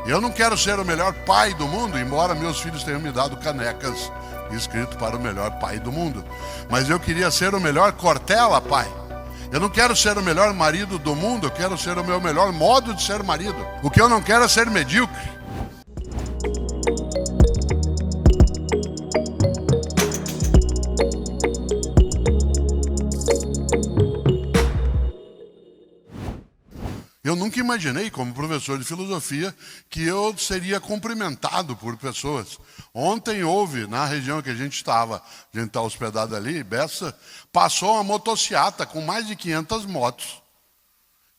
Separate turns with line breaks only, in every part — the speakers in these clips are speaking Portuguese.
Eu não quero ser o melhor pai do mundo, embora meus filhos tenham me dado canecas escrito para o melhor pai do mundo. Mas eu queria ser o melhor Cortella pai. Eu não quero ser o melhor marido do mundo, eu quero ser o meu melhor modo de ser marido. O que eu não quero é ser medíocre. Eu nunca imaginei, como professor de filosofia, que eu seria cumprimentado por pessoas. Ontem houve, na região que a gente está hospedado ali, Bessa, passou uma motociata com mais de 500 motos.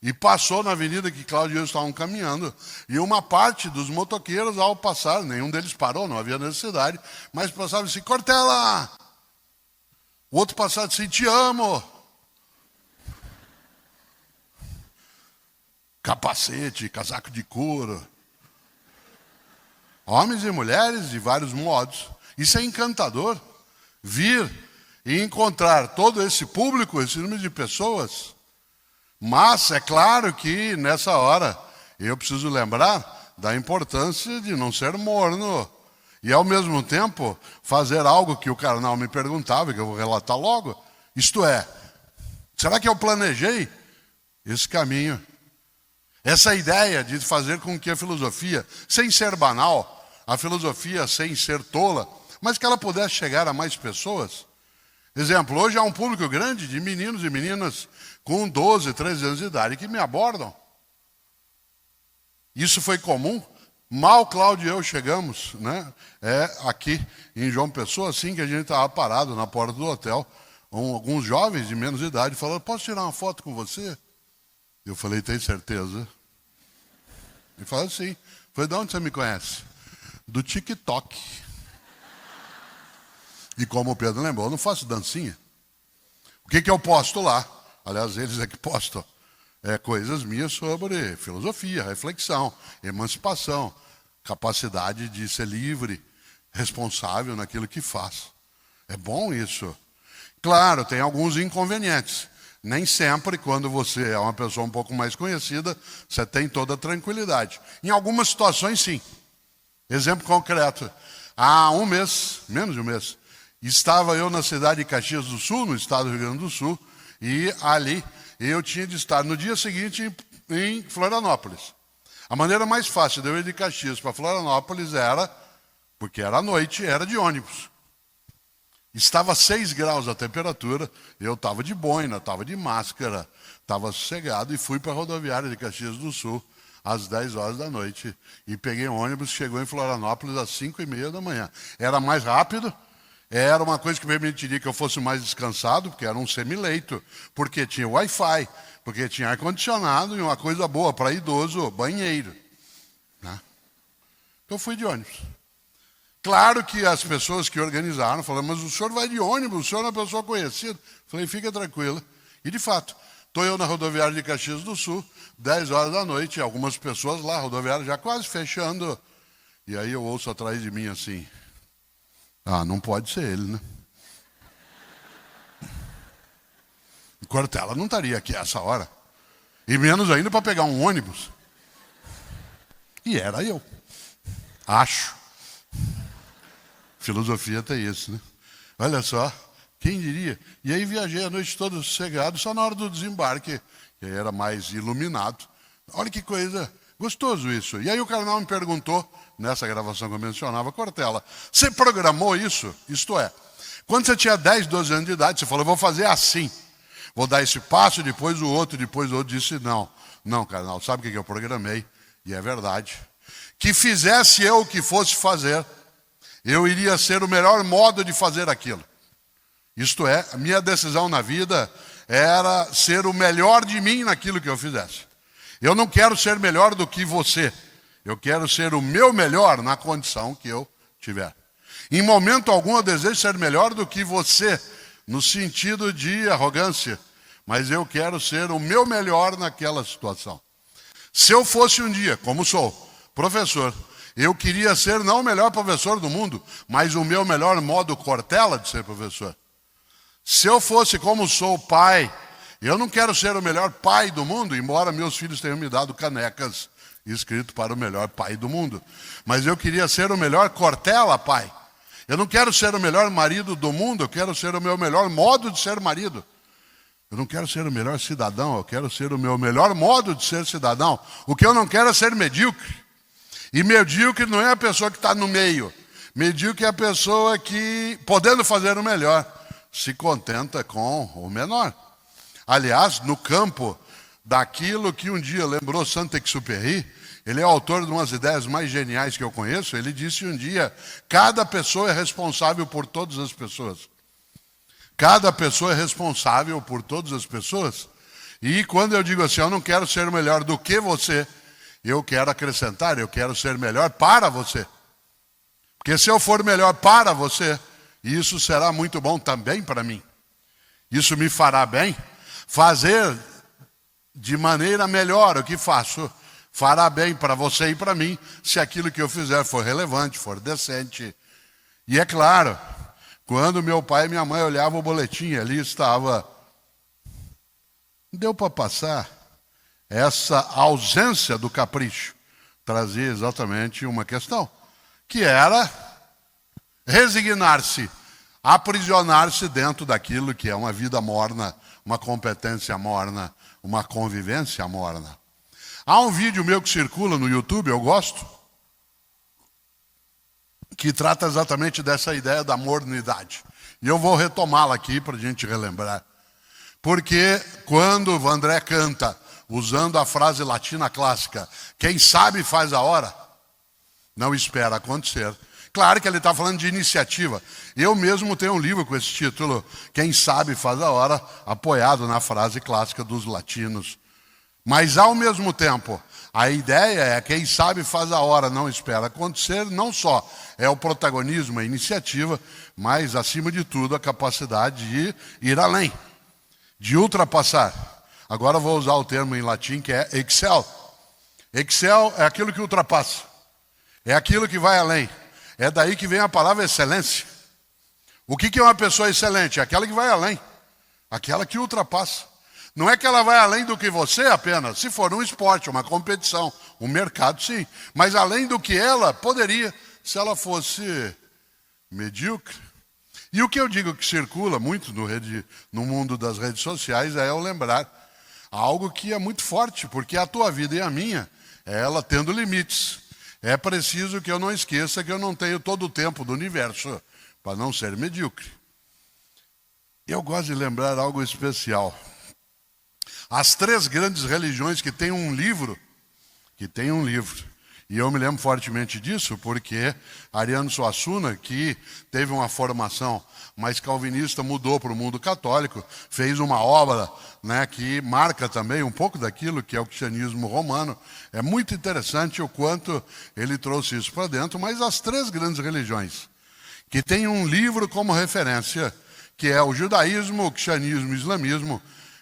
E passou na avenida que Cláudio e eu estavam caminhando. E uma parte dos motoqueiros, ao passar, nenhum deles parou, não havia necessidade, mas passava assim, Cortella! O outro passava assim, te amo! Capacete, casaco de couro. Homens e mulheres de vários modos. Isso é encantador. Vir e encontrar todo esse público, esse número de pessoas. Mas é claro que nessa hora eu preciso lembrar da importância de não ser morno. E ao mesmo tempo fazer algo que o carnal me perguntava, que eu vou relatar logo. Isto é, será que eu planejei esse caminho? Essa ideia de fazer com que a filosofia, sem ser banal, a filosofia sem ser tola, mas que ela pudesse chegar a mais pessoas. Exemplo, hoje há um público grande de meninos e meninas com 12, 13 anos de idade que me abordam. Isso foi comum. Mal Cláudio e eu chegamos, né? Aqui em João Pessoa, assim que a gente estava parado na porta do hotel, alguns jovens de menos idade falaram, posso tirar uma foto com você? Eu falei, tem certeza? Ele falou, sim. Falei, de onde você me conhece? Do TikTok. E como o Pedro lembrou, eu não faço dancinha. O que eu posto lá? Aliás, eles é que postam. Coisas minhas sobre filosofia, reflexão, emancipação, capacidade de ser livre, responsável naquilo que faz. É bom isso. Claro, tem alguns inconvenientes. Nem sempre, quando você é uma pessoa um pouco mais conhecida, você tem toda a tranquilidade. Em algumas situações, sim. Exemplo concreto. Há um mês, menos de um mês, estava eu na cidade de Caxias do Sul, no estado do Rio Grande do Sul, e ali eu tinha de estar no dia seguinte em Florianópolis. A maneira mais fácil de eu ir de Caxias para Florianópolis era, porque era à noite, era de ônibus. Estava 6 graus a temperatura, eu estava de boina, estava de máscara, estava sossegado e fui para a rodoviária de Caxias do Sul às 10 horas da noite. E peguei um ônibus, chegou em Florianópolis às 5h30 da manhã. Era mais rápido, era uma coisa que permitiria que eu fosse mais descansado, porque era um semileito, porque tinha Wi-Fi, porque tinha ar-condicionado e uma coisa boa para idoso, banheiro. Né? Então fui de ônibus. Claro que as pessoas que organizaram falaram, mas o senhor vai de ônibus, o senhor é uma pessoa conhecida. Falei, fica tranquilo. E de fato, estou eu na rodoviária de Caxias do Sul, 10 horas da noite, algumas pessoas lá, a rodoviária já quase fechando. E aí eu ouço atrás de mim assim, não pode ser ele, né? Cortella não estaria aqui a essa hora. E menos ainda para pegar um ônibus. E era eu. Acho. Filosofia tem isso, né? Olha só, quem diria? E aí viajei a noite toda sossegado, só na hora do desembarque, que aí era mais iluminado. Olha que coisa, gostoso isso. E aí o carnal me perguntou, nessa gravação que eu mencionava, Cortella, você programou isso? Isto é, quando você tinha 10, 12 anos de idade, você falou, eu vou fazer assim. Vou dar esse passo, depois o outro, depois o outro. Disse, não. Não, carnal, sabe o que eu programei? E é verdade. Que fizesse eu o que fosse fazer, eu iria ser o melhor modo de fazer aquilo. Isto é, a minha decisão na vida era ser o melhor de mim naquilo que eu fizesse. Eu não quero ser melhor do que você. Eu quero ser o meu melhor na condição que eu tiver. Em momento algum eu desejo ser melhor do que você, no sentido de arrogância. Mas eu quero ser o meu melhor naquela situação. Se eu fosse um dia, como sou, professor, eu queria ser não o melhor professor do mundo, mas o meu melhor modo Cortella de ser professor. Se eu fosse como sou pai, eu não quero ser o melhor pai do mundo, embora meus filhos tenham me dado canecas escrito para o melhor pai do mundo. Mas eu queria ser o melhor Cortella pai. Eu não quero ser o melhor marido do mundo, eu quero ser o meu melhor modo de ser marido. Eu não quero ser o melhor cidadão, eu quero ser o meu melhor modo de ser cidadão. O que eu não quero é ser medíocre. E medíocre não é a pessoa que está no meio. Medíocre é a pessoa que, podendo fazer o melhor, se contenta com o menor. Aliás, no campo daquilo que um dia lembrou Saint-Exupéry, ele é autor de umas ideias mais geniais que eu conheço. Ele disse um dia: cada pessoa é responsável por todas as pessoas. Cada pessoa é responsável por todas as pessoas. E quando eu digo assim, eu não quero ser melhor do que você, eu quero acrescentar, eu quero ser melhor para você. Porque se eu for melhor para você, isso será muito bom também para mim. Isso me fará bem. Fazer de maneira melhor o que faço fará bem para você e para mim, se aquilo que eu fizer for relevante, for decente. E é claro, quando meu pai e minha mãe olhavam o boletim, ali estava, deu para passar. Essa ausência do capricho trazia exatamente uma questão, que era resignar-se, aprisionar-se dentro daquilo que é uma vida morna, uma competência morna, uma convivência morna. Há um vídeo meu que circula no YouTube, eu gosto, que trata exatamente dessa ideia da mornidade. E eu vou retomá-la aqui para a gente relembrar. Porque quando o André canta, usando a frase latina clássica, quem sabe faz a hora, não espera acontecer. Claro que ele está falando de iniciativa. Eu mesmo tenho um livro com esse título, Quem Sabe Faz a Hora, apoiado na frase clássica dos latinos. Mas, ao mesmo tempo, a ideia é quem sabe faz a hora, não espera acontecer. Não só é o protagonismo, a iniciativa, mas, acima de tudo, a capacidade de ir além, de ultrapassar. Agora vou usar o termo em latim que é excel. Excel é aquilo que ultrapassa, é aquilo que vai além. É daí que vem a palavra excelência. O que é uma pessoa excelente? É aquela que vai além, aquela que ultrapassa. Não é que ela vai além do que você apenas, se for um esporte, uma competição, um mercado, sim. Mas além do que ela poderia, se ela fosse medíocre. E o que eu digo que circula muito no mundo das redes sociais é eu lembrar algo que é muito forte, porque a tua vida e a minha, é ela tendo limites. É preciso que eu não esqueça que eu não tenho todo o tempo do universo para não ser medíocre. Eu gosto de lembrar algo especial. As 3 grandes religiões que têm um livro, e eu me lembro fortemente disso, porque Ariano Suassuna, que teve uma formação mais calvinista, mudou para o mundo católico, fez uma obra, né, que marca também um pouco daquilo que é o cristianismo romano. É muito interessante o quanto ele trouxe isso para dentro, mas as 3 grandes religiões, que têm um livro como referência, que é o judaísmo, o cristianismo e o islamismo,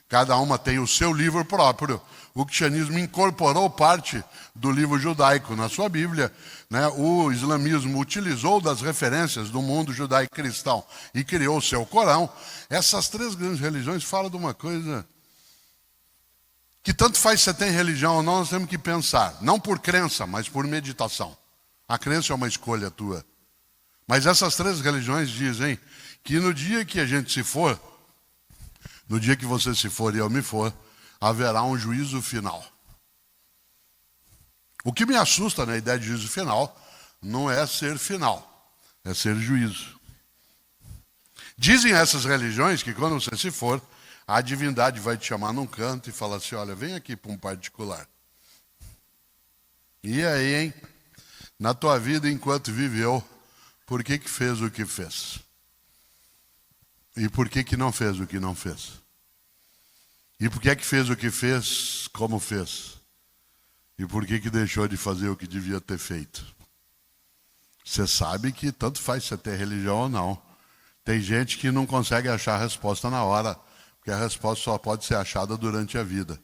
cada uma tem o seu livro próprio. O cristianismo incorporou parte do livro judaico na sua Bíblia, né? O islamismo utilizou das referências do mundo judaico-cristão e criou o seu Corão. Essas 3 grandes religiões falam de uma coisa que tanto faz se você tem religião ou não, nós temos que pensar. Não por crença, mas por meditação. A crença é uma escolha tua. Mas essas 3 religiões dizem que no dia que a gente se for, no dia que você se for e eu me for, haverá um juízo final. O que me assusta na ideia de juízo final não é ser final, é ser juízo. Dizem essas religiões que quando você se for, a divindade vai te chamar num canto e falar assim: olha, vem aqui para um particular. E aí, hein? Na tua vida enquanto viveu, por que fez o que fez? E por que não fez o que não fez? E por que fez o que fez, como fez? E por que deixou de fazer o que devia ter feito? Você sabe que tanto faz você ter religião ou não. Tem gente que não consegue achar a resposta na hora, porque a resposta só pode ser achada durante a vida.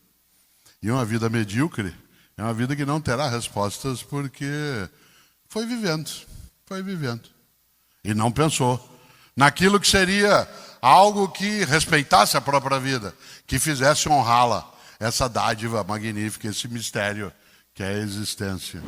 E uma vida medíocre é uma vida que não terá respostas porque foi vivendo. E não pensou naquilo que seria algo que respeitasse a própria vida, que fizesse honrá-la, essa dádiva magnífica, esse mistério que é a existência.